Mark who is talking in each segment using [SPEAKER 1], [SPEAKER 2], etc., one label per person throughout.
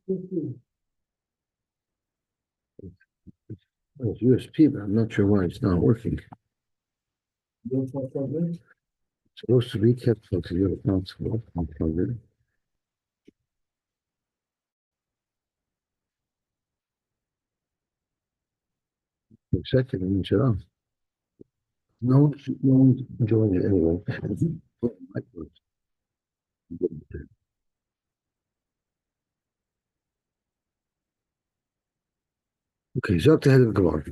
[SPEAKER 1] Well, it's USP, but I'm not sure why it's not working. It's supposed to be kept until you're responsible. Unplugged. For a second, and shut off. No one's enjoying it anyway. Okay, Zok the head of Gemara.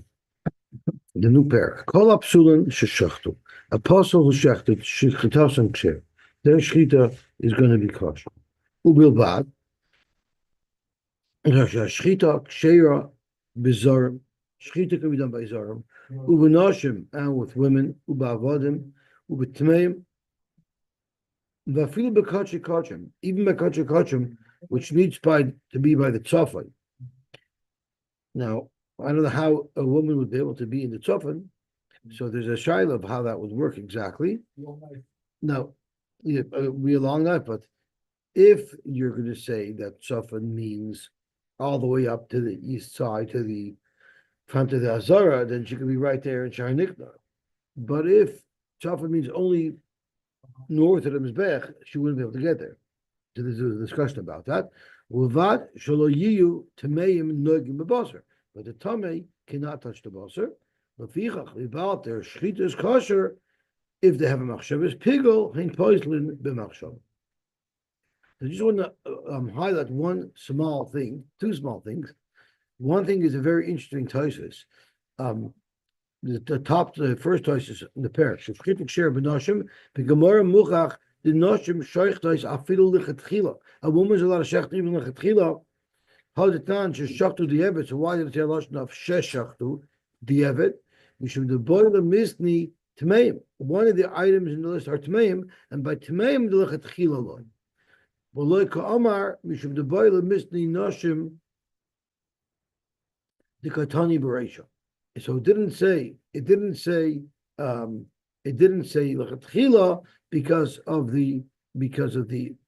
[SPEAKER 1] The new pair. Call up Sulan Sheshachtu. Apostle who shechted Shechitav and Ksher. Their Shechita is going to be kosher. Ubilbad. Shechita Kshera Bizarim. Shechita can be done by Zarim. Ubenoshim and with women. Ubavadim. Ubetmeim. Vafilu bekachi kachim. Even bekachi kachim, which needs to be by the tzafan. Now, I don't know how a woman would be able to be in the tzafan, so there's a shaila of how that would work exactly. Now, be a long night, but if you're going to say that tzafan means all the way up to the east side, to the front of the Azara, then she could be right there in Shar Nikna. But if tzafan means only north of the Mizbech, she wouldn't be able to get there. So there's a discussion about that. But the Tamei cannot touch the Basar. About their Shechita is kosher if they have a Machshavas Pigel, Hein Poislin b'Machshav. I just want to highlight one small thing, two small things. One thing is a very interesting Tosfos. The first Tosfos in the parish. Shechita Ksher b'Noshim, b'Gemara Muchach, the Noshim Shoichtais Afilu Lichatchila. A woman's allowed to shecht even Lichatchila. How the Tan Shechtu the Evet? So why did it say Lashon of Shechtu the Evet? Mishum the boil of Misni Tmeim. One of the items in the list are Tmeim, and by Tmeim the Lichatchila loy. V'loy Ka'amar Mishum the boil of Misni Noshim the Katani Bereisha. So it didn't say Lichatchila because of the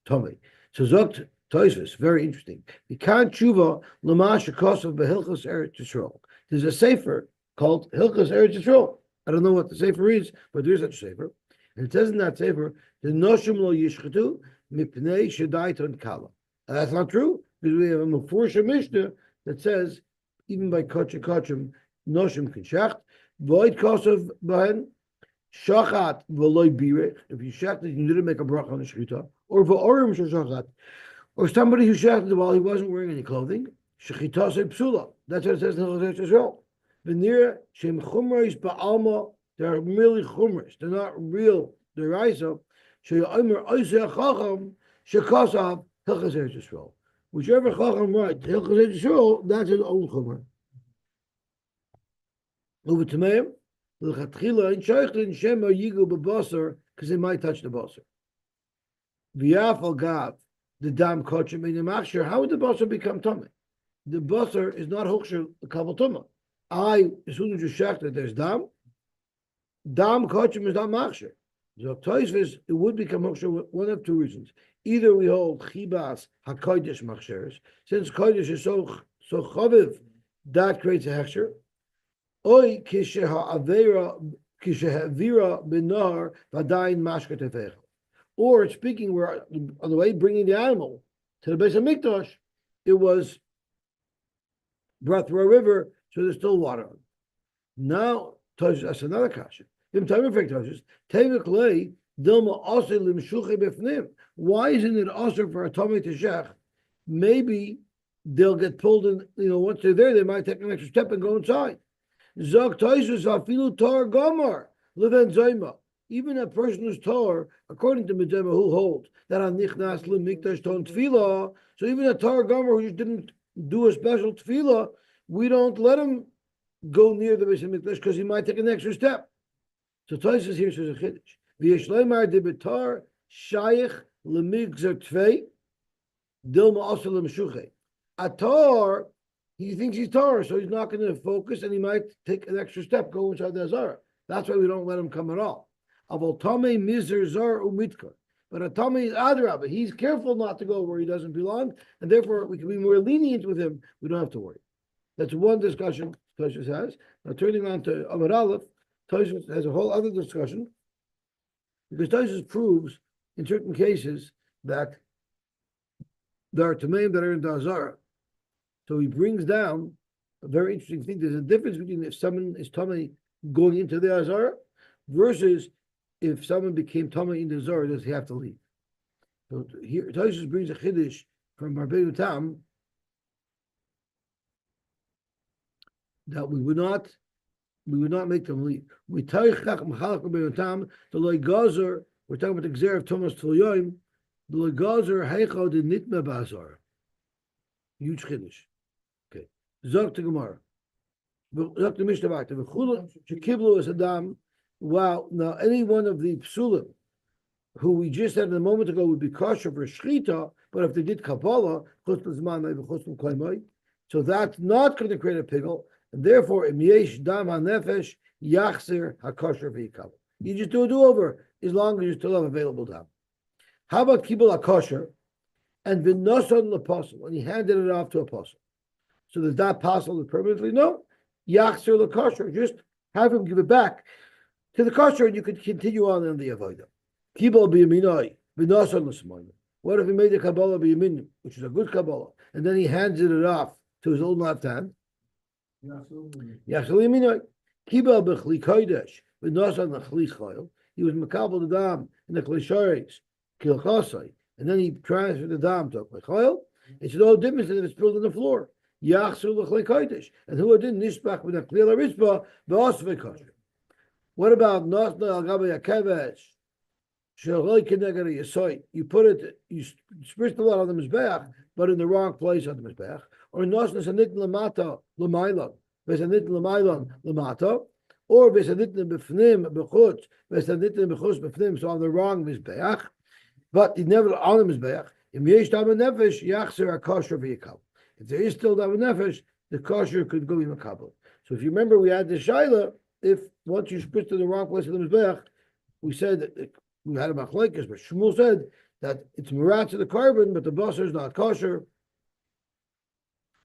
[SPEAKER 1] Tomei. So Zokt Tosfos, very interesting. You can't tshuva l'masha kosav behilchos Eretz Yisrael. There's a sefer called Hilchos Eretz Yisrael. I don't know what the sefer is, but there's such a sefer. And it says in that sefer, the noshim lo yishchetu mipnei shadaiton kala. And that's not true, because we have a Mefursha Mishnah that says, even by kachim, noshim can shecht, void kosav bahen, shachat v'loy birech. If you shechted, you didn't make a bracha on the shechita, or v'orim shachat. Or somebody who shechted while he wasn't wearing any clothing, shechita se psula. That's what it says in the Hilchos Yisrael. V'nira shem chumrais ba'alma. They're merely chumrais. They're not real deraisa. She'yomer oiseh chacham shekasav Hilchos Yisrael. Whichever chacham writes Hilchos Yisrael, that's his own chumrah. Over to me, l'chatchila in sheichtin shema yigu b'basar because they might touch the basar. V'yafal gav. The dam kochim in the machshir. How would the basar become tummy? The basar is not hoksher kabel tumah. As soon as you shecht that there's dam kochim is not machshir. So Tosfos, it would become hoksher one of two reasons. Either we hold chibas hakodesh machsheres, since kodesh is so chaviv, that creates a hechsher. Oy kishe ha'avera b'nahar v'adayin mashka tefechel. Or speaking, we're on the way bringing the animal to the base of Mikdash, it was brought through a river, so there's still water on it. Now, that's another kasha. Why isn't it also for a Tomei to shech? Maybe they'll get pulled in, once they're there, they might take an extra step and go inside. Zog Tosfos afilu tar gomar, leven zayma. even a person who's Torah, according to Medema, who holds that on Nichnas Mikdash Ton Tefillah, so even a Torah Gomer who just didn't do a special Tefillah, we don't let him go near the Beis Hamikdash because he might take an extra step. So Tosfos here says a chiddush. V'yeshleimar de betar shayich lemigzer tvei dilma also lemshuche. A Tor, he thinks he's Torah, so he's not going to focus, and he might take an extra step, go inside the Azara. That's why we don't let him come at all. Avol tamei mizer zar umitkar. But a tamei is adrabah. He's careful not to go where he doesn't belong, and therefore we can be more lenient with him. We don't have to worry. That's one discussion Tosfos has. Now turning on to Amud Aleph, Tosfos has a whole other discussion, because Tosfos proves in certain cases that there are tameim that are in the Azara. So he brings down a very interesting thing. There's a difference between if someone is tamei going into the Azara versus if someone became tamei in the Azara, does he have to leave? So here Tosfos brings a chiddush from Rabbeinu Tam that we would not make them leave. We Rabbeinu Tam the loy gazer. We're talking about the gzer of Thomas Tfil the loy gazer heicho de nitme ba'azara. Huge chiddush. Okay. Zog to Gemara. Zog to Mishnah V'chulu shekiblu as Adam. Wow. Now any one of the psulim who we just said a moment ago would be kosher for shchita, but if they did kabbalah, so that's not going to create a pickle, and therefore im yesh dam hanefesh yachzer hakosher v'yikabel. You just do a do-over as long as you still have available dam. How about kibul hakosher and v'noson l'apostle, and he handed it off to apostle? So does that apostle permanently? No. Yachzer l'kosher, just have him give it back to the kosher, and you could continue on in the avodah. Kibul b'yaminoi v'noson l'smoyim. What if he made the Kabbalah b'yamin, which is a good Kabbalah, and then he hands it off to his own left hand? Yachzer yaminoi. Kibul b'chli kodesh v'noson l'chli chayil. He was makabel the dam in the klisharis kilchasai, and then he transferred the dam to a chayil. It's no difference if it's spilled on the floor. Yachzer l'chli kodesh, and who didn't nishbach with a klil arizba v'osvei kosher. What about nosna al gabe yakevesh? You put it, you spritz the blood on the mizbeach, but in the wrong place on the mizbeach. Or nosnas anit lamata lamailon, vesanit lamailon lamata, or vesanit befnim bechutz, vesanit bechutz befnim. So on the wrong mizbeach, but he never on the mizbeach. Im yesh dam nefesh yachzer hakosher v'yikal. If there is still dam nefesh, the kosher could go in makabel. So if you remember, we had the shaila. If once you spritz in the wrong place on the mizbeach, we said that. We had a machlekes, but Shmuel said that it's murat to the korban, but the basar is not kosher.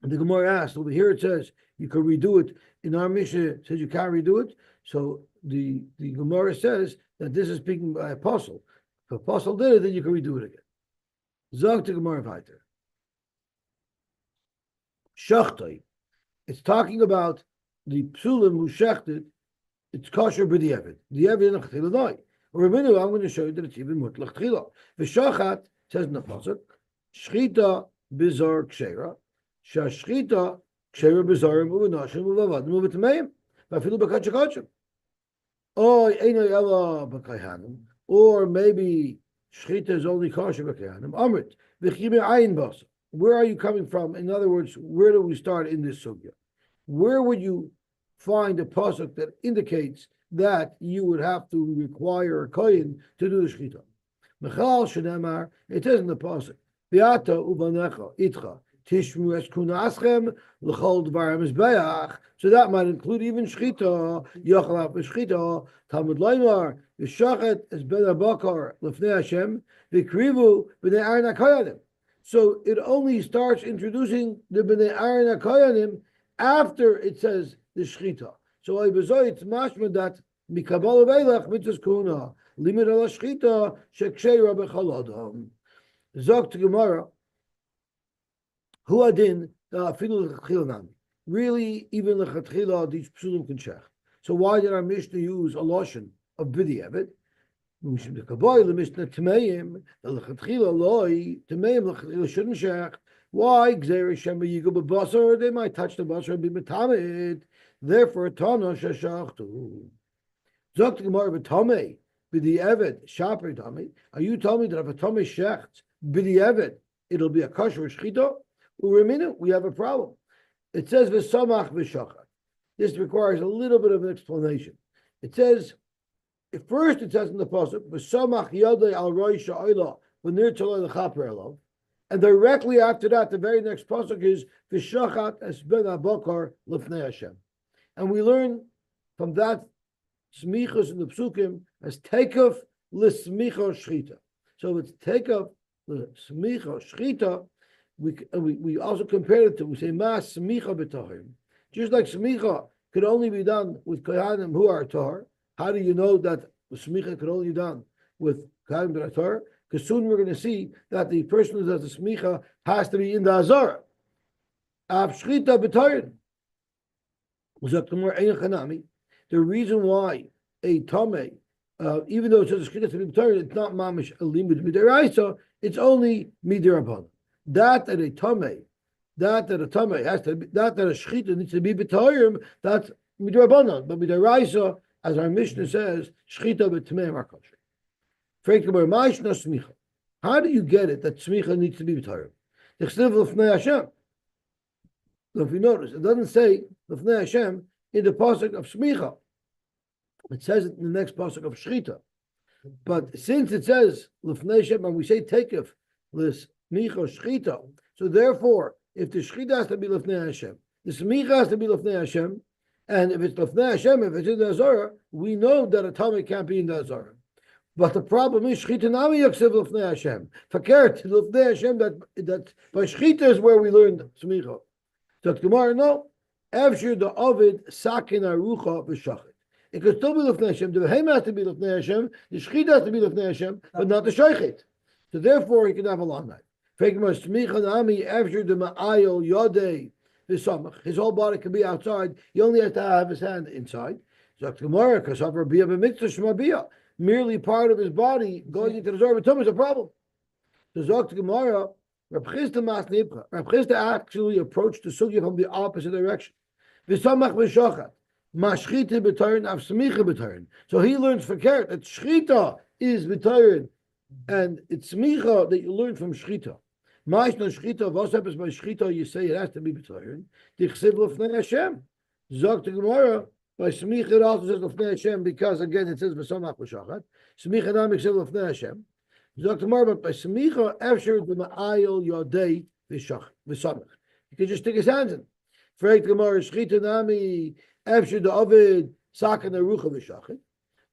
[SPEAKER 1] And the Gemara asked, over here it says you can redo it. In our Mishnah, it says you can't redo it. So the Gemara says that this is speaking by apostle. If apostle did it, then you can redo it again. Zog to Gemara weiter. Shachtoi. It's talking about the psulim who shechted. It's kosher b'di'evid. Di'evid in a I'm going to show you that it's even mutlach tchila. V'shachat says in the pasuk, shchita bizar kshera, shashchita kshera bizarim u'nashim u'vavadim u'v'tameim, v'afilu b'kachakachim. Oh, eino ela b'kayhanim, or maybe shchita is only kosher b'kayhanim. Amrit v'chime ayin basa. Where are you coming from? In other words, where do we start in this sugya? Where would you find a pasuk that indicates that you would have to require a kohen to do the shechita? Michal shenemar, it says in the pasuk, Beata uvanecha itcha tishmu es kunaschem l'chol dvarim mizbeach. So that might include even shechita. Yochalaf b'shechita Talmud Leimar v'shachet es ben abakar l'fnei Hashem v'krivu b'nei Aaron HaKoyanim. So it only starts introducing the b'nei Aaron HaKoyanim after it says the shechita. So it's mashma that mikabal veilach mitzvah kuna limit ala shchita sheksheira bechaladam. Zok to Gemara hu adin afilu lechatchilanami. Really, even lechatchila these psulim can shech. So why did our Mishnah use a lotion of b'di'evid? Mishum the kabbalah the Mishnah tameim the lechatchila loy tameim lechatchila shouldn't shech. Why? Gzeir Shem yigu b'basar, they might touch the basar and be metamed. Therefore, Tana sheshachtu. Zok to Gemara b'tamei b'di'evet shaper tummy. Are you telling me that if a tummy shechts b'di'evet, it'll be a kosher shchita? We have a problem. It says v'samach v'shachat. This requires a little bit of an explanation. It says, at first it says in the pasuk v'samach yodei al roish ha'olah v'nir tzolei l'chaper elav. And directly after that, the very next pasuk is v'shachat es ben abakar l'fnei Hashem. And we learn from that smichos in the psukim as takeoff l'smicho shchita. So it's takeoff l'smicho shchita. We also compare it to, we say ma smicha b'tahim. Just like smicha could only be done with kohanim who are tahar. How do you know that the smicha could only be done with kohanim that are tahar? Because soon we're going to see that the person who does the smicha has to be in the azara. Av shchita b'tahim. The reason why a tameh, even though it says shchita to be b'tahim, it's not mamish alimud midiraisa. It's only midirabban. That a tameh has to be, that a shchita needs to be b'tahim. That's midrabanan, but midiraisa, as our Mishnah says, shchita b'tmei markosher. How do you get it that smicha needs to be b'tahim? So if you notice, it doesn't say l'fnei Hashem in the pasuk of smicha. It says it in the next pasuk of shchita. But since it says l'fnei Hashem, and we say takef l'smicha shchita, so therefore, if the shchita has to be l'fnei Hashem, the smicha has to be l'fnei Hashem, and if it's l'fnei Hashem, if it's in the azara, we know that a tameh can't be in the azara. But the problem is shchita nami yaksiv l'fnei Hashem. Fakert l'fnei Hashem that by shchita is where we learned smicha. So tomorrow, no. Evshir the Ovid sakin arucha v'shachit. It could still be l'fnei Hashem. The behem has to be l'fnei Hashem. The shchita has to be l'fnei Hashem, but not the shaychit. So therefore, he can have a long night. Smicha nami evshir the ma'ayil yodei v'samach. His whole body can be outside. He only has to have his hand inside. So tomorrow, kasavar bia b'mitzvah shma. Merely part of his body going into the Zohar is a problem. So Zok Gemara, Reb Chisda actually approached the sugya from the opposite direction. V'samach v'shochat, mashchita b'tayrin av smicha b'tayrin. So he learns for Keret that shchita is b'tayrin, and it's smicha that you learn from shchita. Ma'ishna shchita, v'os happens by shchita, you say it has to be b'tayrin. Dichsiv l'fnei Hashem. Zok Gemara, by smicha it also says l'fnei Hashem because again it says v'samach v'shochat. Smicha nam dichsiv l'fnei Hashem. But by smicha efshir b'ma'ayil yodei v'samach. You can just stick his hands in. Freit Gemara shchita nami efshir the ovid sakan arucha v'shachit.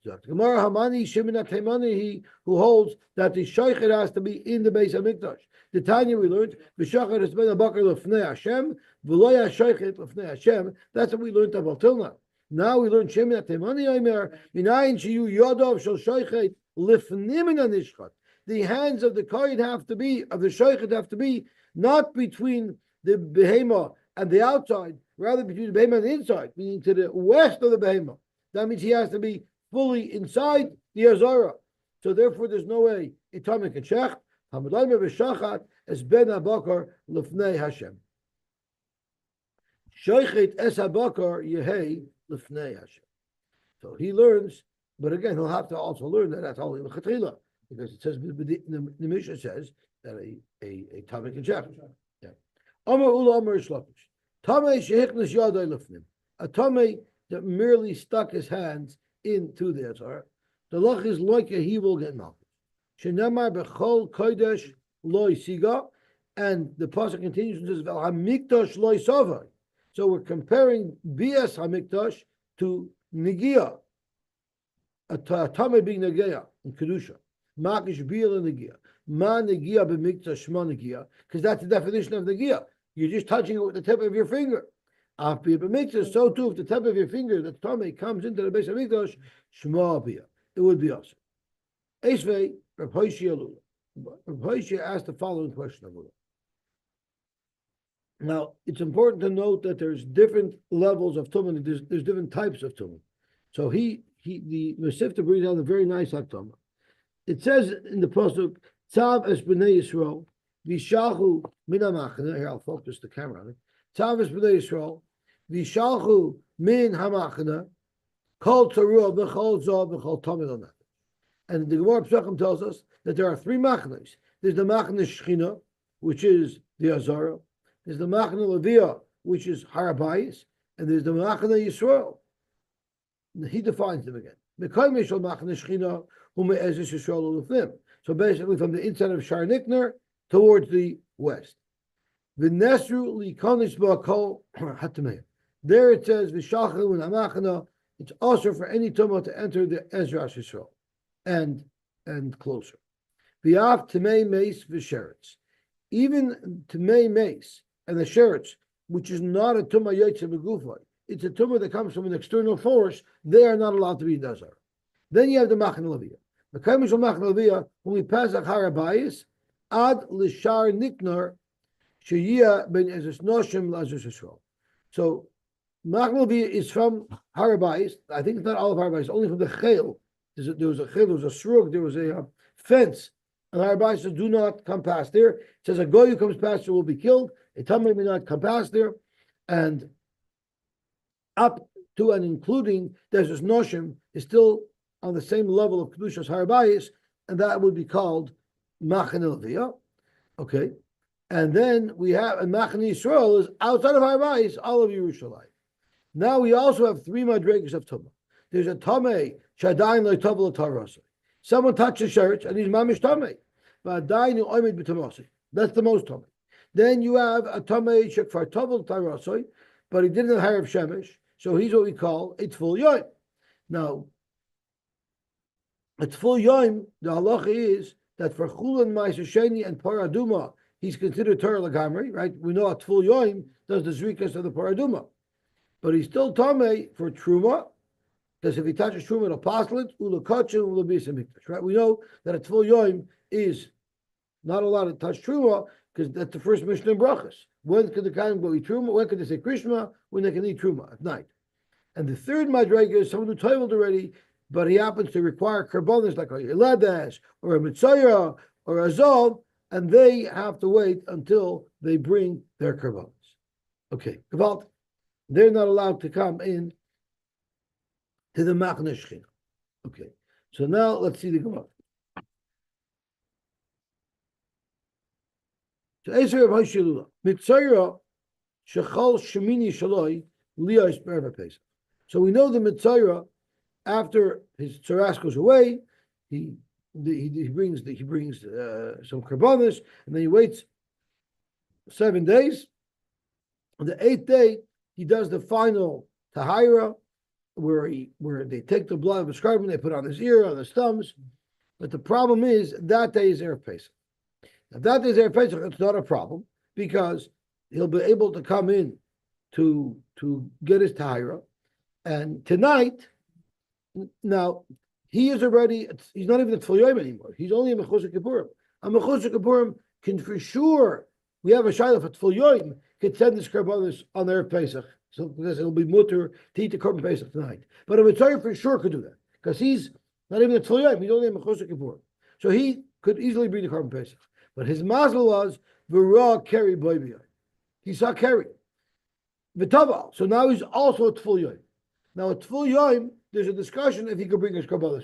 [SPEAKER 1] Zok Gemara hamani shimon atemani who holds that the shaychit has to be in the base of mikdash. The Tanya we learned v'shachit has been a bakar l'fnei Hashem v'loya shaychit l'fnei Hashem. That's what we learned about till now. Now we learn shimon atemani omer minayin shiyu yodov shel shaychit l'fnim min anishchat. The hands of the kohen have to be, of the shaychit have to be, not between the behema and the outside, rather between the behema and the inside, meaning to the west of the behema. That means he has to be fully inside the azara. So therefore, there's no way a tameh can shech. Hamadayim v'shachat es ben abakar l'fnei Hashem. Shaychit es abakar yehei l'fnei Hashem. So he learns, but again, he'll have to also learn that that's only l'chatchila. Because it says the Mishnah says that a tameh can shech. Yeah. Amar ula amar shlokish. Tameh shehichnas yadai lefnim. A tameh that merely stuck his hands into the azara. The lach is like he will get malchus. Shenamar bechol kodesh loy siga, and the pasuk continues and says vel hamikdash loy savai. So we're comparing bias hamikdash to negia. A tameh being negia in kedusha. Makish bil and negia. Ma negia b'mikdash shma negia, because that's the definition of negia. You're just touching it with the tip of your finger. Af bia b'mikdash, so too if the tip of your finger, the tameh comes into the base of mikdash, shma bia. It would be awesome. Esvei, Rav Hoshi Alula. Rav Hoshi asked the following question of Alula. Now, it's important to note that there's different levels of tumen. There's different types of tumen. So the Mesivta brings down a very nice hakdama. It says in the pasuk, Tzav es b'nei Yisrael, v'shalchu min hamachana. Here, I'll focus the camera on it. Tzav es b'nei Yisrael, v'shalchu min hamachana, kol teruah v'chol zav v'chol tamid on that. And the Gemara Pesachim tells us that there are three machnes. There's the machne Shechina, which is the Azara. There's the machne Leviah, which is Harabayis, and there's the machne Yisrael. He defines them again. So basically, from the inside of Shar Nikner towards the west. There it says, it's also for any tumah to enter the Ezra Yisrael and closer. Even Tamei Mace and the Sheretz, which is not a tumah yotze begufay, it's a tumah that comes from an external force, they are not allowed to be in Dazar. Then you have the Machne Leviah. The Kaimishal Machne Leviah, when we pass Harabayis, Ad Lishar Niknar, Sheyia ben Ezes Noshim Lazus Yisrael. So Machne Leviah is from Harabayis. I think it's not all of Harabayis, only from the Chel. There was a Chel, there was a Shrug, there was a fence. And Harabayis says, do not come past there. It says, a goy who comes past there will be killed. A Tamei may not come past there. And up to and including Desert Noshim is still on the same level of Kedushas Harabayis, and that would be called Machane Leviah. Okay. And then we have, and Machane Yisrael is outside of Harabayis, all of Yerushalayim. Now we also have three madrigas of Tumah. There's a Tamei, Shadayin Le'Tavel Tarasi. Someone touches Sheretz, and he's Mamish Tamei. But Dainu Oimid B'Tamasi. That's the most Tamei. Then you have a Tamei Shekfar Tavel Tarasi, but he didn't have Harav Shemesh. So he's what we call a Tful Yoim. Now, a Tful Yoim, the halacha is that for Chulin, Ma'aser Sheni, and Paraduma, he's considered Torah Lagamri, right? We know a Tful Yoim does the Zrikas of the Paraduma. But he's still Tamei for Truma, because if he touches Truma, it'll apostle it, Ulakachin, will be Mikdash, right? We know that a Tful Yoim is not allowed to touch Truma, because that's the first Mishnah in Brachas. When could the Kohen go eat Truma? When could they say Krishma? When they can eat Truma at night. And the third Madrega is someone who toiled already, but he happens to require Korbanos like a Yeladesh or a Mitzayah or a Zov, and they have to wait until they bring their Korbanos. Okay, Gewalt, they're not allowed to come in to the Machne Shechina. Okay, so now let's see the Gemara. So Eser of Hashilula, Mitzayah Shechal Shemini Shaloi Liyos Be'er Pesach. So we know the Mitzayah, after his tzaras goes away, he brings some karbanis, and then he waits 7 days. On the 8th day, he does the final tahira, where they take the blood of the scribe and they put on his ear, on his thumbs. But the problem is that day is Erev Pesach. Now that day is Erev Pesach. It's not a problem because he'll be able to come in to get his tahira. And tonight, now, he's not even a Tful Yom anymore. He's only a Mechusar Kippurim. A Mechusar Kippurim can for sure, we have a Shaila for Tful Yom, can send this Korbanos on their Pesach. So because it'll be mutter to eat the Korban Pesach tonight. But a Mitzayah for sure could do that. Because he's not even a Tful Yom, he's only a Mechusar Kippurim. So he could easily bring the Korban Pesach. But his mazel was, V'ra Keri Boibiyah. He saw Keri. V'taval. So now he's also a Tful Yom. Now, at Tful Yom, there's a discussion if he could bring his Kabbalah.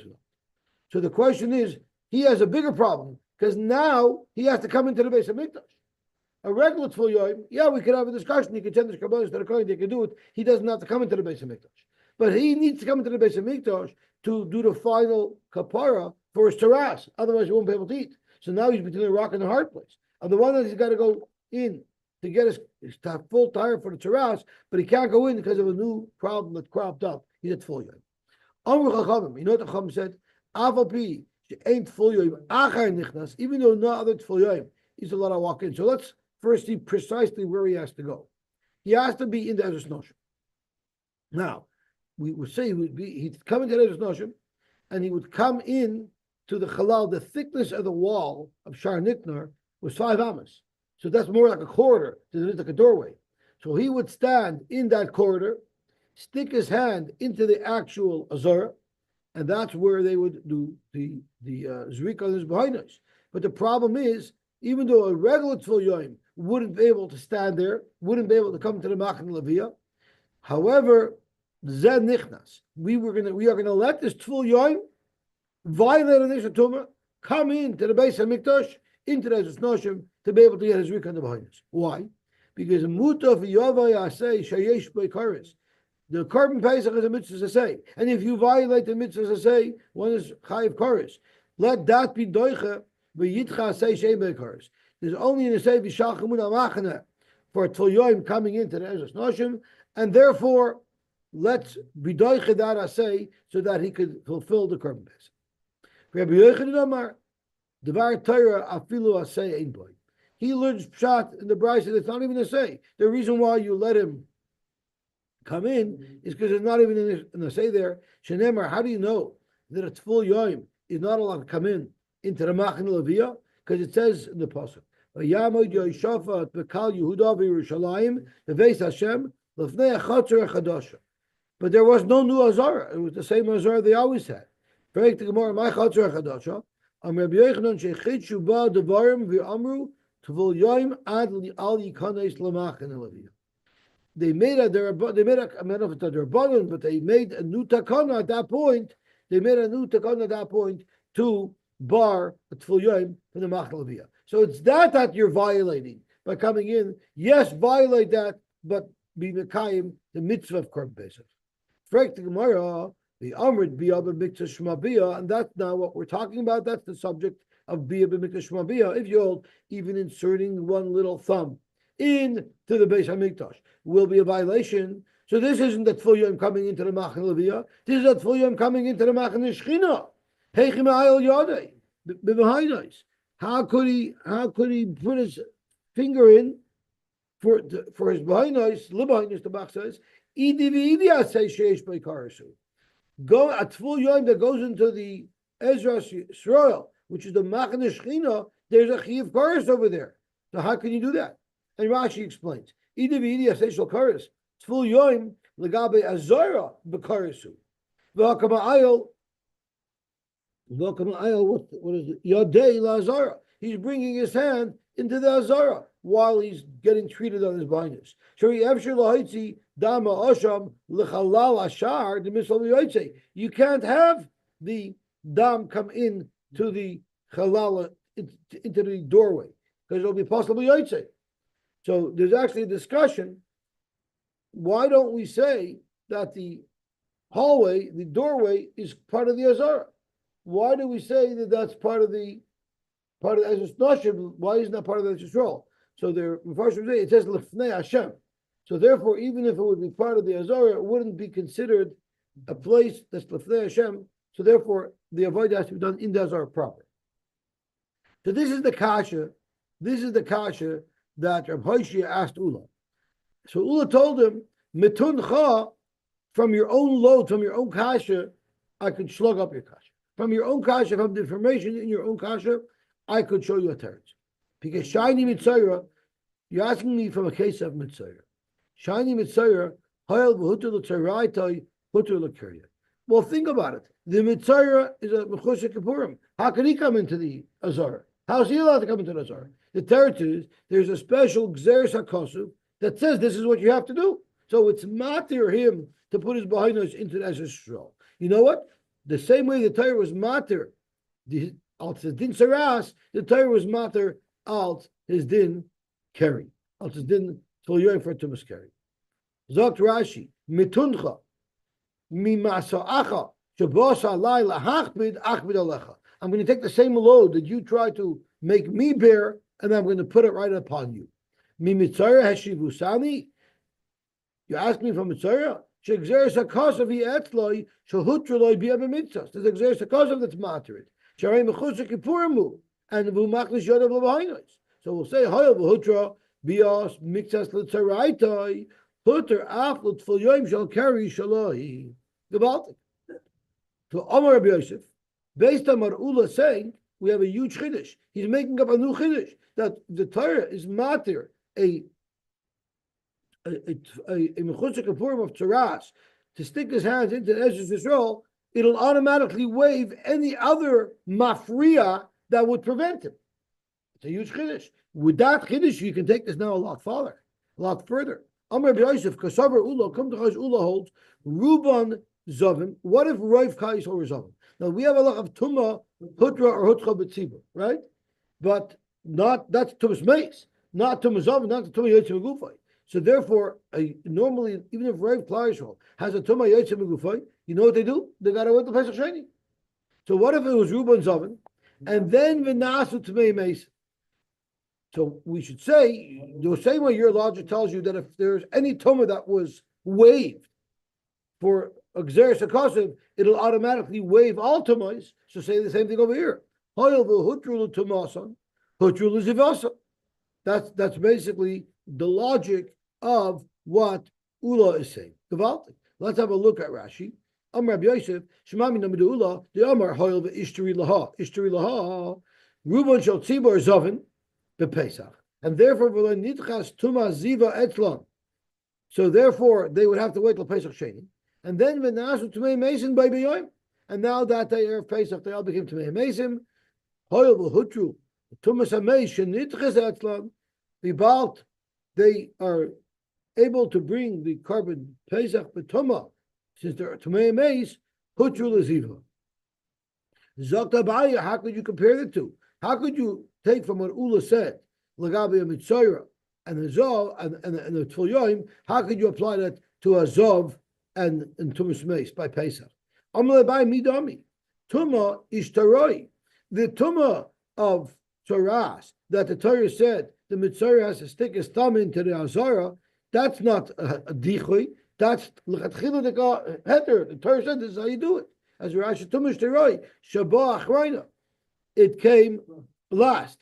[SPEAKER 1] So the question is, he has a bigger problem, because now he has to come into the base of Mikdash. A regular Tful Yom, yeah, we could have a discussion, he could send his Kabbalah to the Kohen, they could do it, he doesn't have to come into the base of Mikdash. But he needs to come into the base of Mikdash to do the final kapara for his taras, otherwise he won't be able to eat. So now he's between a rock and a hard place. On the one hand, he's got to go in to get his full tire for the taras, but he can't go in because of a new problem that cropped up. He's at Tful Yom. You know what the Chacham said? Avapi, she ain't Tful Yom, achar nichnas, even though no other Tful Yom, he's allowed to walk in. So let's first see precisely where he has to go. He has to be in the Ezra Noshim. Now, we would say he'd come into the Ezra Noshim, and he would come in to the Chalal. The thickness of the wall of Shar Niknar was 5 amas. So that's more like a corridor than it is like a doorway. So he would stand in that corridor, stick his hand into the actual Azara, and that's where they would do the Zrika on his Behinos. But the problem is, even though a regular Tful Yom wouldn't be able to stand there, wouldn't be able to come to the Machne Leviah, however, Zed Nichnas, we are going to let this Tful Yom violate an Isha Tumah, come into the base of Mikdash, into the Ezras Noshim, to be able to get his Rikah behind us. Why? Because Mutaf Yavai Asay Shayesh Beikaris. The Korban Pesach is a mitzvah say, and if you violate the mitzvah say, one is chayiv koris. Let that be doicha v'yitcha say shein beikoris. There's only in the say v'shalchamun amachana for Tol Yoim coming into the Ezras Noshim, and therefore let's be doicha that asay so that he could fulfill the Korban Pesach. Rabbi Yochanan Amar, Devar Torah afilu asay ein boy. He learns pshat in the brayso that it's not even a say. The reason why you let him come in is because it's not even in the say there. Shenemar, how do you know that a Tful Yoim is not allowed to come into the Machan Leviyah? Because it says in the pasuk, "Vayamod Yoshafat Bekal Yehuda v'Yerushalayim Beveis Hashem Lefnei Achatzer Chadasha." But there was no new Azara. It was the same Azara they always had. Break the Gemara, my Chatzer Chadasha. Am Rabbi Yochanan shechitzu ba devarim v'amru Tful Yoim ad al yikanes lamachan Leviyah. They made a derabbanan, but they made a new takana at that point. They made a new takana at that point to bar a tful yom from the Machan Leviyah. So it's that you're violating by coming in. Yes, violate that, but be mekayim the mitzvah of Korban Pesach. Frek the Gemara, the Amrit biyah b'miktzah shmabiyah, and that's now what we're talking about. That's the subject of biyah b'miktzah shmabiyah. If you're even inserting one little thumb into the Beis Hamikdash will be a violation. So this isn't that Tful Yom coming into the Machan Leviyah. This is that Tful Yom coming into the Machan Shechina. Heichim Ayel Yadei b'Behainais. How could he put his finger in for his Behainais? Libahainis the Bach says. Idi v'idi asay sheish beikarasu. Go a Tful Yom that goes into the Ezra Yisrael, which is the Machan Shechina. There's a Chiyav Karas over there. So how can you do that? And Rashi explains, "Ida v'idi aseshal karis tful yoim legabe azara b'karisu v'hakama ayel what is it yadei la'azara." He's bringing his hand into the azara while he's getting treated on his blindness. Shari efshir lahaitzi dama asham lechalal ashar the misal yaitze. You can't have the dam come in to the halal into the doorway because it'll be possible yaitze. So there's actually a discussion. Why don't we say that the hallway, the doorway, is part of the Azara? Why do we say that that's part of the Ezras Noshim? Why isn't that part of the Ezras Yisrael? So there, it says Lefnei Hashem. So therefore, even if it would be part of the Azara, it wouldn't be considered a place that's Lefnei Hashem. So therefore, the avodah has to be done in the Azara proper. So this is the kasha. This is the kasha that Reb Hoshia asked Ula. So Ula told him, Mituncha, from your own load, from your own kasha, I could slug up your kasha. From your own kasha, from the information in your own kasha, I could show you a teretz. Because shiny mitzayra, you're asking me from a case of mitzayra. Shiny mitzayra, hayal v'hutur l'tzayraitay, hutur l'kirya. Well, think about it. The mitzayra is a mechusha kippurim. How can he come into the azara? How is he allowed to come into the azara? The teretz is there's a special gzeres hakosuv that says this is what you have to do. So it's matir him to put his behind into the Ezras Yisrael. You know what? The same way the Torah was matir the alt his din saras, the Torah was matir alt his din keri, alt his din tol yoy for tumas keri. Zokt Rashi mituncha mimasaacha shabos alay lahachbid achbid alecha. I'm going to take the same load that you try to make me bear, and I'm going to put it right upon you. Mi mitzayra hashivusani. You ask me from mitzayra. She'exeris hakasav etzloi shehutreloi b'yabemitzas. There's exeris hakasav that's materit. Sharei mechusha kipuramu and v'machlish yodav l'bahainos. So we'll say hayel v'hutra bios mitzas l'tzaraitai hutter af l'tful yoim shall carry shaloi. Gebaltik. So Amar Rabbi Yosef, based on what Ula is saying, we have a huge chiddush. He's making up a new chiddush that the Torah is matir a mechutza kapurim of tzaras to stick his hands into the Ezras Yisrael. It'll automatically waive any other mafriya that would prevent him. It's a huge chiddush. With that chiddush, you can take this now a lot further. Amar Rabbi Yosef kasavar Ula come to Ula holds ruban zavim. What if roiv kais or zavim? Now we have a lot of Tumah, Hutra, or Hutra B'tzibur, right? But that's Tumas Meis, not Tumas Oven, not the Tumah Yotzim Megufay. So therefore, normally, even if Rav Klai has a Tumah Yotzim Megufay, you know what they do? They got to wait the Pesach Sheni. So what if it was Reuben's oven, and then V'nasu Tumei Meis? So we should say, the same way your logic tells you that if there's any Tumah that was waived for Xeris Akosiv, it'll automatically waive all Tumahs. So say the same thing over here. That's basically the logic of what Ula is saying. Let's have a look at Rashi. Amar Rabbi Yosef, Shemami Namidu Ula, the Amar Hoyel Ishtari Laha. Ishtari Laha, Ruben Shal Tzibor Zoven, Pesach. And therefore, Nitchas Tuma Ziva Etzlan. So therefore, they would have to wait till Pesach Sheni. And then Venasu Tumei Mason by Beyoim. And now that day of Pesach, they all became Tumei Mason. Hoyel Hutru, Tumas Hamei, Shenitchas Etzlan. Vibalt, they are able to bring the Korban Pesach B'Tumah, since they're Tumei Mace, Hutru Leziva. Zok Abaya, how could you compare the two? How could you take from what Ula said, Lagabi Mitzayra, and the Zov and the Tful Yoim, how could you apply that to a Zov and Tumas Mace by Pesach? Amle by Midami. Tumah is Taroi. The Tumah of Taras that the Torah said the Mitzayra has to stick his thumb into the Azara, that's not a Dichui. That's L'chatchila the heter. The Torah said this is how you do it. As Rashi Tumish Teroi, Shabbat Achreina. It came last.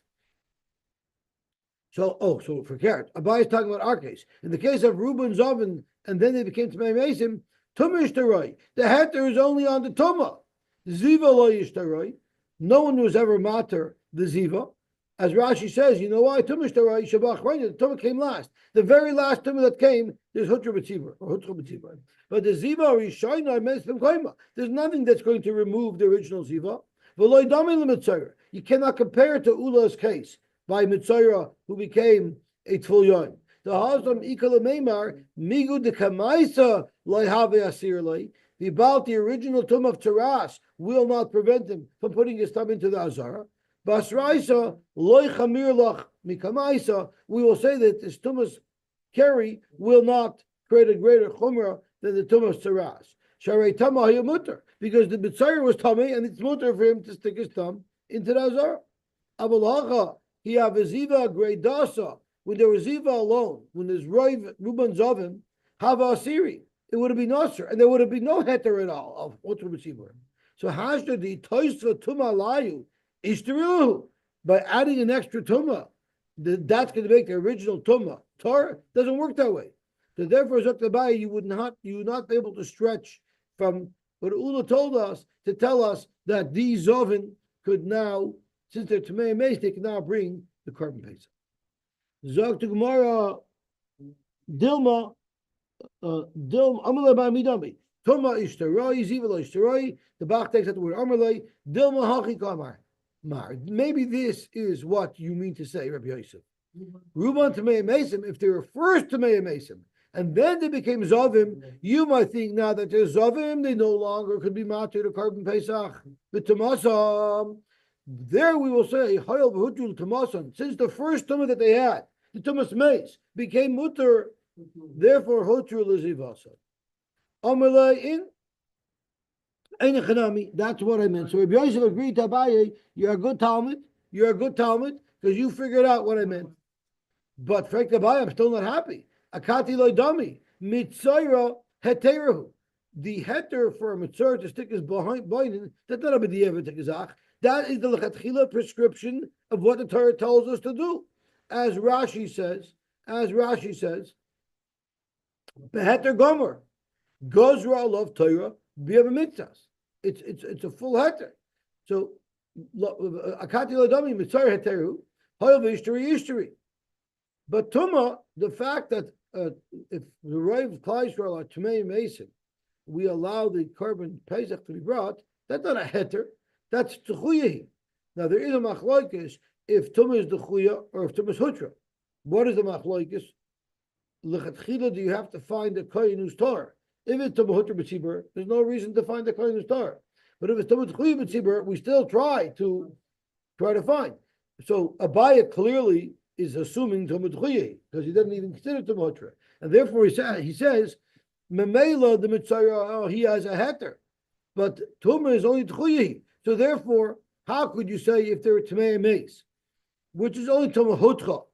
[SPEAKER 1] So for Karet, Abai is talking about our case. In the case of Reuben's oven, and then they became Tmei Mesim, Tumish Teroi. The heter is only on the Tumah. Ziva lo Yishteroi. No one was ever mater the Ziva. As Rashi says, you know why? Tumish Teroi, Shabbat Achreina. The Tumah came last. The very last Tumah that came is Hutra B'tzibur, or Hutra B'tzibur. But the Ziva or Yishayna Mesim Koima. There's nothing that's going to remove the original Ziva. V'loy dami l'Mitzayra. You cannot compare it to Ula's case by Mitzayra, who became a Tful Yoim. The Hazam Ikala Meimar, Migu de Kamaisa Loy Have Asir Loi. About the original Tumah of Taras will not prevent him from putting his thumb into the Azara. Basraisa Loy Chamir Lach Mikamaisa. We will say that this Tumah's carry will not create a greater chumrah than the Tumah of Taras. Sharei Tamah Hayamutter, because the Mitzayra was tummy and it's mutter for him to stick his thumb into the Azara. Abalacha, he have a Ziva Greidasa. When there was Ziva alone, when there's Reuben Zovim, have a Asiri, it would have been Nasser, and there would have been no heter at all of Otra B'tzibur. So Hashda the Toisva Tumah Layu Ishtaru, by adding an extra Tumah, that's going to make the original Tumah. Torah doesn't work that way. So therefore, Zaktabai, you would not be able to stretch from what Ula told us to tell us that these Zovin could now, since they're Tamei Meis, they can now bring the Korban Pesach. Zok to Gemara, Dilma, Amalei by Midami. Tuma Ishtaroi, Ziva Ishtaroi. The Bach takes out the word Amalei. Dilma Hachi Kamar. Maybe this is what you mean to say, Rabbi Yosef. Ruban Tamei Mesim, if they were first Tamei Mesim, and then they became Zovim, you might think now that they're Zovim, they no longer could be matir to Korban Pesach. But Tamasam, there we will say, Hayel V'hutul Tamasam, since the first Tumah that they had, the Tumas Meis, became mutter, therefore Hotur Lezivasa. Amalei in Einachanami, that's what I meant. So Rabbi Yosef agreed to Abaye, you're a good Talmud, because you figured out what I meant. But Frank Abaye, I'm still not happy. Akati loydami mitzayra heterahu. The heter for a mitzayra to stick his behind, that's not a b'diavad tekizach. That is the lechatchila prescription of what the Torah tells us to do. As Rashi says, beheter gomer gozra alav Torah b'yavamitzas. It's a full heter. So akati loydami mitzayra heterahu hoyel v'ishtari. But Tuma, the fact that if the Rav Kleisrael are Tmei Mason, we allow the Korban Pesach to be brought, that's not a heter, that's Tchuyahi. Now there is a machlokes if Tuma is the Chuya or if Tuma is Hutra. What is the machlokes? Lechatchila, do you have to find the Kohen who's Tar? If it's Tuma Hutra B'tzibur, there's no reason to find the Kohen who's Tar. But if it's Tumah Tchuya B'tzibur, we still try to find. So Abaya clearly is assuming Tumah Tchuya because he doesn't even consider Tumah Hutra. And therefore he says, Memela the Mitzayah, he has a heter. But Tumah is only Tchuya. So therefore, how could you say if they're Tamei Meis, which is only Tumah Hutra,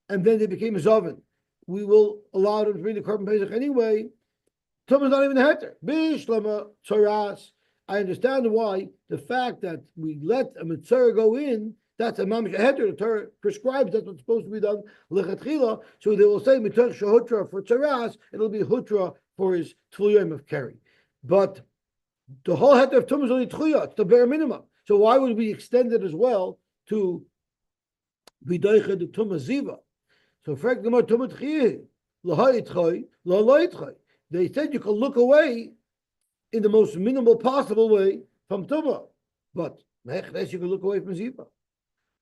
[SPEAKER 1] and then they became a Zavin, we will allow them to bring the Korban Pesach anyway? Tumah is not even a heter. Bishlama Tzoras. I understand why the fact that we let a Mitzayah go in, that's a mamish heter. The Torah prescribes that's what's supposed to be done lechatchila. So they will say Mitzayah Shehutra for Tzoras, it'll be Hutra for his Tvul of Keri. But the whole heter of Tumah is only Tchuya, it's the bare minimum. So why would we extend it as well to B'daycha the Tumah Ziva? So Frek Gemar Tumah Tchiyeh, L'ha'itchay, L'ha'itchay. They said you can look away in the most minimal possible way from Tumah. But you can look away from Ziva.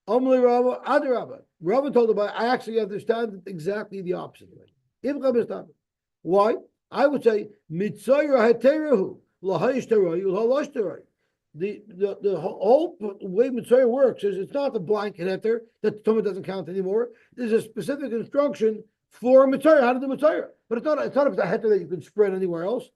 [SPEAKER 1] Amli Rava, Adarabba. Rava told about I actually understand it exactly the opposite way. Why? I would say Mitzayra Heterahu, L'ha'ishtarai, L'ha'lashtarai. The whole way Mitzayra works is it's not a blanket heter that Tumah doesn't count anymore. There's a specific instruction for Mitzayra, how to do Mitzayra. But it's not a heter that you can spread anywhere else.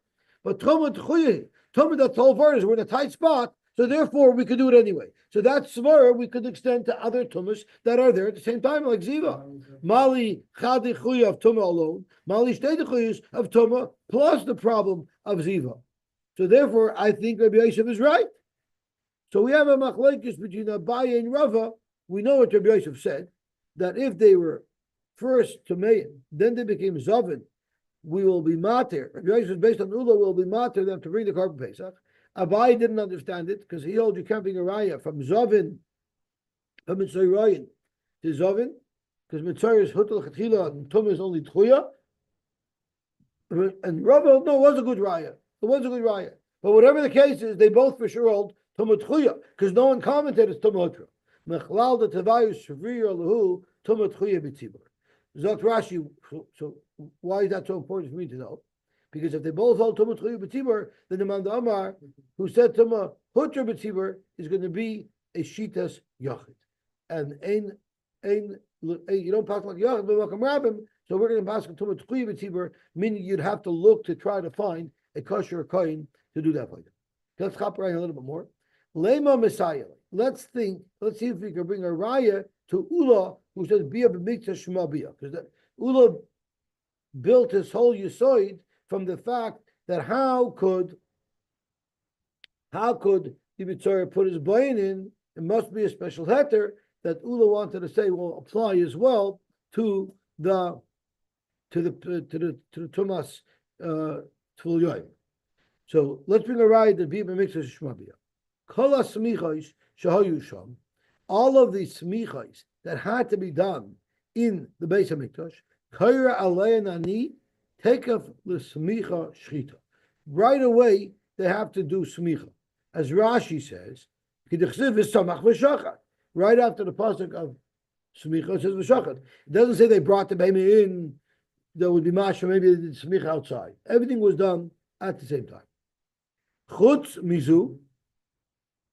[SPEAKER 1] But Tumah Tchuya, that's the whole verse. We're in a tight spot, so therefore we could do it anyway. So that svara we could extend to other Tumas that are there at the same time, like Ziva. Mali Chadi Chuya of Tumah alone, Mali Shtei Chuyas of Tumah, plus the problem of Ziva. So therefore, I think Rabbi Yosef is right. So we have a machlekes between Abaye and Rava. We know what Rabbi Yosef said, that if they were first Tameim, then they became Zavin, we will be matir. Rabbi Yosef, based on Ula, will be matir them to bring the Korban Pesach. Abai didn't understand it because he told you can't bring a raya from Zavin, from Mitzayrayin to Zavin, because Mitzayr is Hutel Chetchila and Tumah is only Tchuya. And Rava, no, it was a good raya. It was a good raya. But whatever the case is, they both for sure hold Tumah Tchuya because no one commented it's Tumah Hutra. Mechlal the Tavayu Shavir Lahu Tumah Tchuya B'tzibur. Zot Rashi, so why is that so important for me to know? Because if they both hold Tumah Tchuya B'tzibur, then the Man Amar, who said Tumah Hutra B'tzibur, is going to be a Shitas Yachid. And you don't pass like Yachid, but Makam Rabbim, so we're going to pass Tumah Tchuya B'tzibur, meaning you'd have to look to try to find a kosher coin to do that for you. Let's hop around a little bit more. Lema Messiah. Let's see if we can bring a raya to Ula, who says Bia b'mikta Shema Bia, because Ula built his whole Yosoid from the fact that how could the Mitzvah put his blain in? It must be a special heter that Ula wanted to say will apply as well to the Tumas Tvul Yoim. So let's bring a raya that Bia b'mikta Shema Bia. Kol ha-smichos shehayu sham. All of the smichos that had to be done in the Beis HaMikdash, Kaira Alein Ani, take off the smicha shchita. Right away, they have to do smicha. As Rashi says, right after the pasuk of smicha, it says v'shachat. It doesn't say they brought the baby in, there would be masha, maybe they did smicha outside. Everything was done at the same time. Chutz mizu,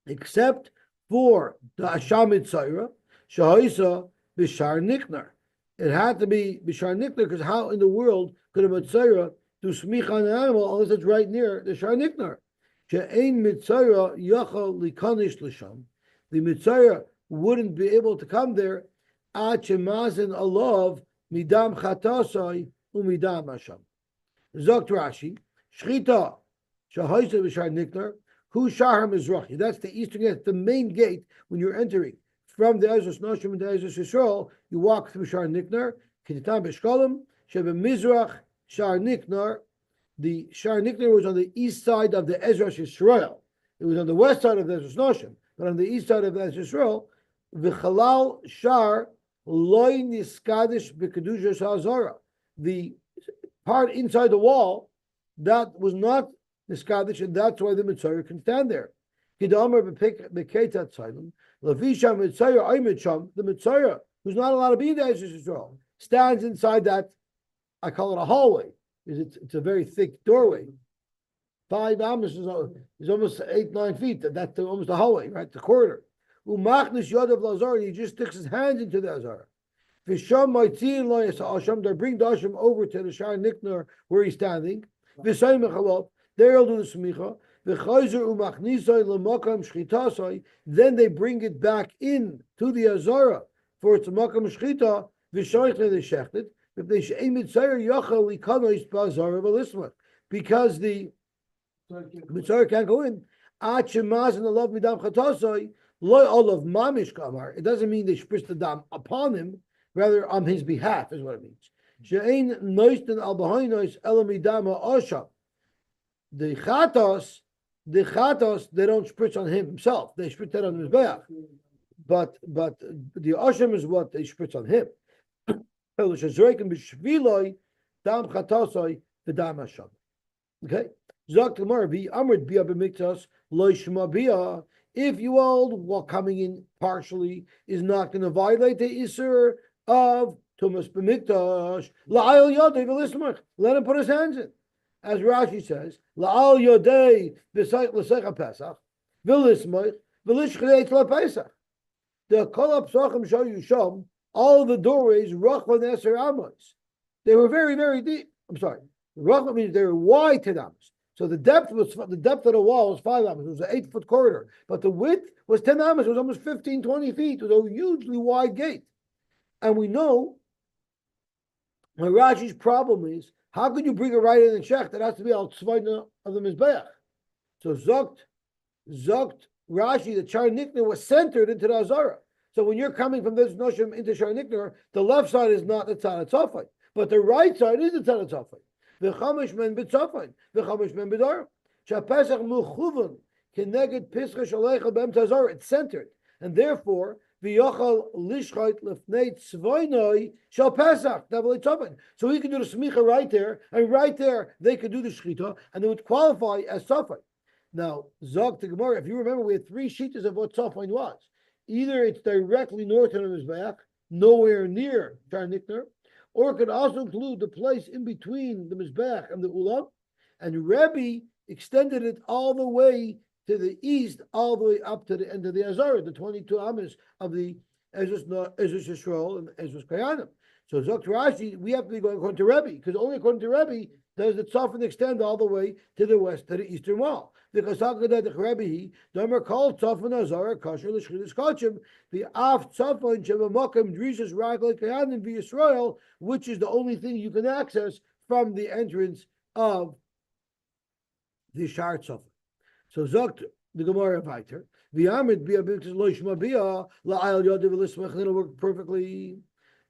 [SPEAKER 1] except for the Asham Mitzayra, Shahaisa Bishar Niknar. It had to be Bishar Niknar because how in the world could a Mitzayra do smicha on an animal unless it's right near the Shar Niknar? She'ein Mitzayra Yachal Likanish Lisham. The Mitzayra wouldn't be able to come there Ad Shemazin Alav Midam Chatasai Umidam Hasham. Zokt Rashi, Shchita Shahaisa Bishar Niknar. Who Shahar Mizrachi? That's the eastern gate, the main gate when you're entering from the Ezras Noshim and the Ezras Yisrael. You walk through Shar Niknar, Kititam Beshkolim, Sheba Mizrach, Shar Niknar. The Shar Niknar was on the east side of the Ezras Yisrael. It was on the west side of the Ezras Noshim, but on the east side of the Ezras Yisrael, V'chalal Shar Loi Niskadish B'Kedusha Shazara. The part inside the wall that was not Niskadish, and that's why the Mitzayra can stand there. The Mitzayra, who's not allowed to be in the Ezras Yisrael, stands inside that, I call it a hallway, because it's a very thick doorway. 5 amos is almost 8-9 feet. That's almost the hallway, right? The corridor. Umachnis yodav lazar. He just sticks his hands into the azara. V'sham maitzin lo yasasham. They bring the asham over to the Shar Nikner where he's standing. V'sayim echalot. There he'll do the smicha. V'chayzer umachnisay l'makam shchitasay. Then they bring it back in to the azara for its makam shchita. V'shayich they shechted. If they she'im mitzayer yachal likanois b'azara v'lisma. Because the Mitzvah can't go in. It doesn't mean they spritz the dam upon him, rather on his behalf is what it means. The chatos, they don't spritz on him himself. They spritz that on his back. But the asham is what they spritz on him. Okay. If you hold while coming in partially is not going to violate the Isser of Tumas B'Mikdash, La'al Yodei v'Lismach, let him put his hands in. As Rashi says, La'al Yodei v'Secha Pesach, v'Lismach, v'Lishchnei Tla Pesach. The Kol HaPsachim Shayu Sham, all the doorways, Rachvan Eser Amos. They were very, very deep. I'm sorry. Rachvan means they were wide to Amos. So the depth of the wall was 5 amos. It was an 8-foot corridor, but the width was 10 amos. It was almost 15, 20 feet. It was a hugely wide gate, and we know Rashi's problem is how could you bring a right in and check that has to be al tzvayna of the mizbeach? So zokt Rashi, the Shar Nikner was centered into the azara. So when you're coming from this noshim into Shar Nikner, the left side is not the tzad tzafay, but the right side is the tzad tzafay. V'chamish men b'tzafayin, v'chamish men b'dar. Shapesach muchuvan keneged pischa shalecha b'em tazar. It's centered, and therefore v'yochal lishchait lefnei tzvaynoi shal pesach davlei tzafayin. So he could do the smicha right there, and right there they could do the shchita, and they would qualify as tzafayin. Now zog to Gemara. If you remember, we had 3 shitas of what tzafayin was. Either it's directly north of the mizbeach, nowhere near Shar Nikner, or it could also include the place in between the Mizbech and the Ulam. And Rebbe extended it all the way to the east, all the way up to the end of the Azara, the 22 Amos of the Ezra's Yisrael and Ezra's Kayanim. So Zok Rashi, we have to be going according to Rebbe, because only according to Rebbe does the Tzafon extend all the way to the west, to the eastern wall. Because the Rebbe, Domer called Tzafon Azara, Kasher, L'Shchidus Kachim, the Af Tzafon, Shemamakam, Drishas, Ragla, Kayanim, Yisrael, which is the only thing you can access from the entrance of the Shar Tzafon. So Zok, the Gemara Viter, V'yamid Bia B'Kis Lo Yishma Bia, La'ayel Yodev L'Smech, and it'll work perfectly.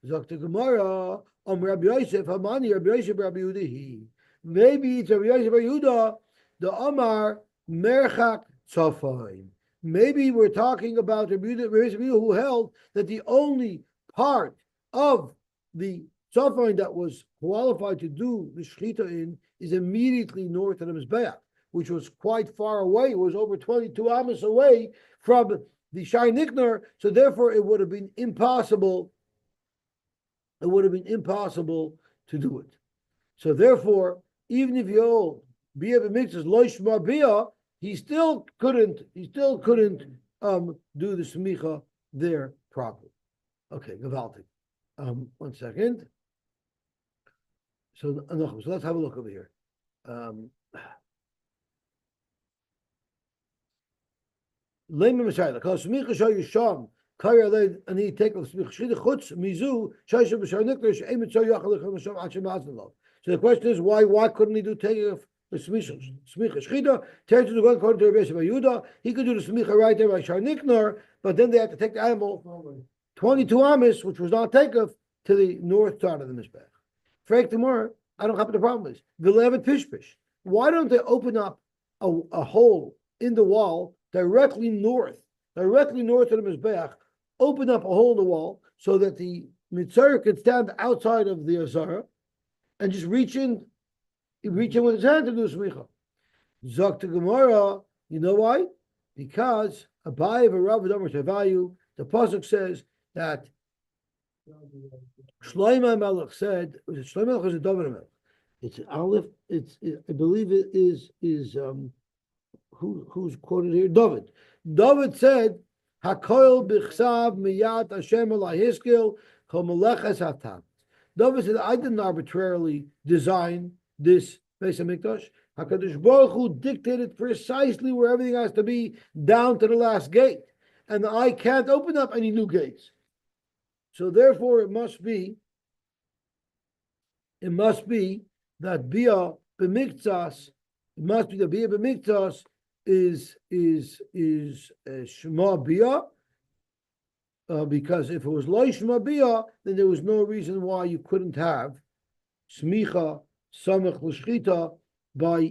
[SPEAKER 1] Zok the Gemara, Rabbi Yosef, Hamani, Rabbi Yosef, Rabbi Yehuda. Maybe it's Rabbi Yosef, Rabbi Yehuda, the Amar Merchak Tzafayim. Maybe we're talking about Rabbi Yosef who held that the only part of the Tzafayim that was qualified to do the Shechita in is immediately north of the Mizbeach, which was quite far away. It was over 22 amos away from the Shar Nikner, so therefore it would have been impossible. It would have been impossible to do it. So therefore, even if you hold Bia b'Mikdash lo yishma Bia, he still couldn't do the smicha there properly. Okay, Gavalti. 1 second. So let's have a look over here. Lema Messiah, because smicha show you sham. And he take so the question is why couldn't he do take the smicha shchita? Tells you to go according to Rabbi Yehuda. He could do the smicha right there by Shar Nikner, but then they had to take the animal 22 amos, which was not takeoff, to the north side of the mizbech. Frank tomorrow, I don't have what the problem is. V'levet pishpish. Why don't they open up a hole in the wall directly north of the mizbech? Open up a hole in the wall so that the mitzvah can stand outside of the azara and just reach in with his hand to do smicha. Zok to Gemara, you know why? Because Abaye v'Rav Domer value. The pasuk says that Shlomo Melech said, Shlomo Melech was a David Melech, It's Aleph. I believe it is who's quoted here? David. David said, "Hakoil bichsav miyat Hashem alahiskil chomelechas hatam." David said, "I didn't arbitrarily design this Beis Hamikdash. Hakadosh Baruch Hu dictated precisely where everything has to be, down to the last gate, and I can't open up any new gates. So therefore, it must be that Bia b'miktas. It must be that Bia b'miktas is Shema Bia, because if it was Lo Shema Bia, then there was no reason why you couldn't have Smicha Samech L'Shchita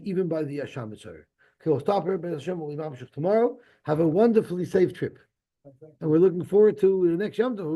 [SPEAKER 1] even by the Yasham Mitzvah. Okay, we'll stop here. Be'ez Hashem, we'll leave tomorrow. Have a wonderfully safe trip, and we're looking forward to the next Yom Tov.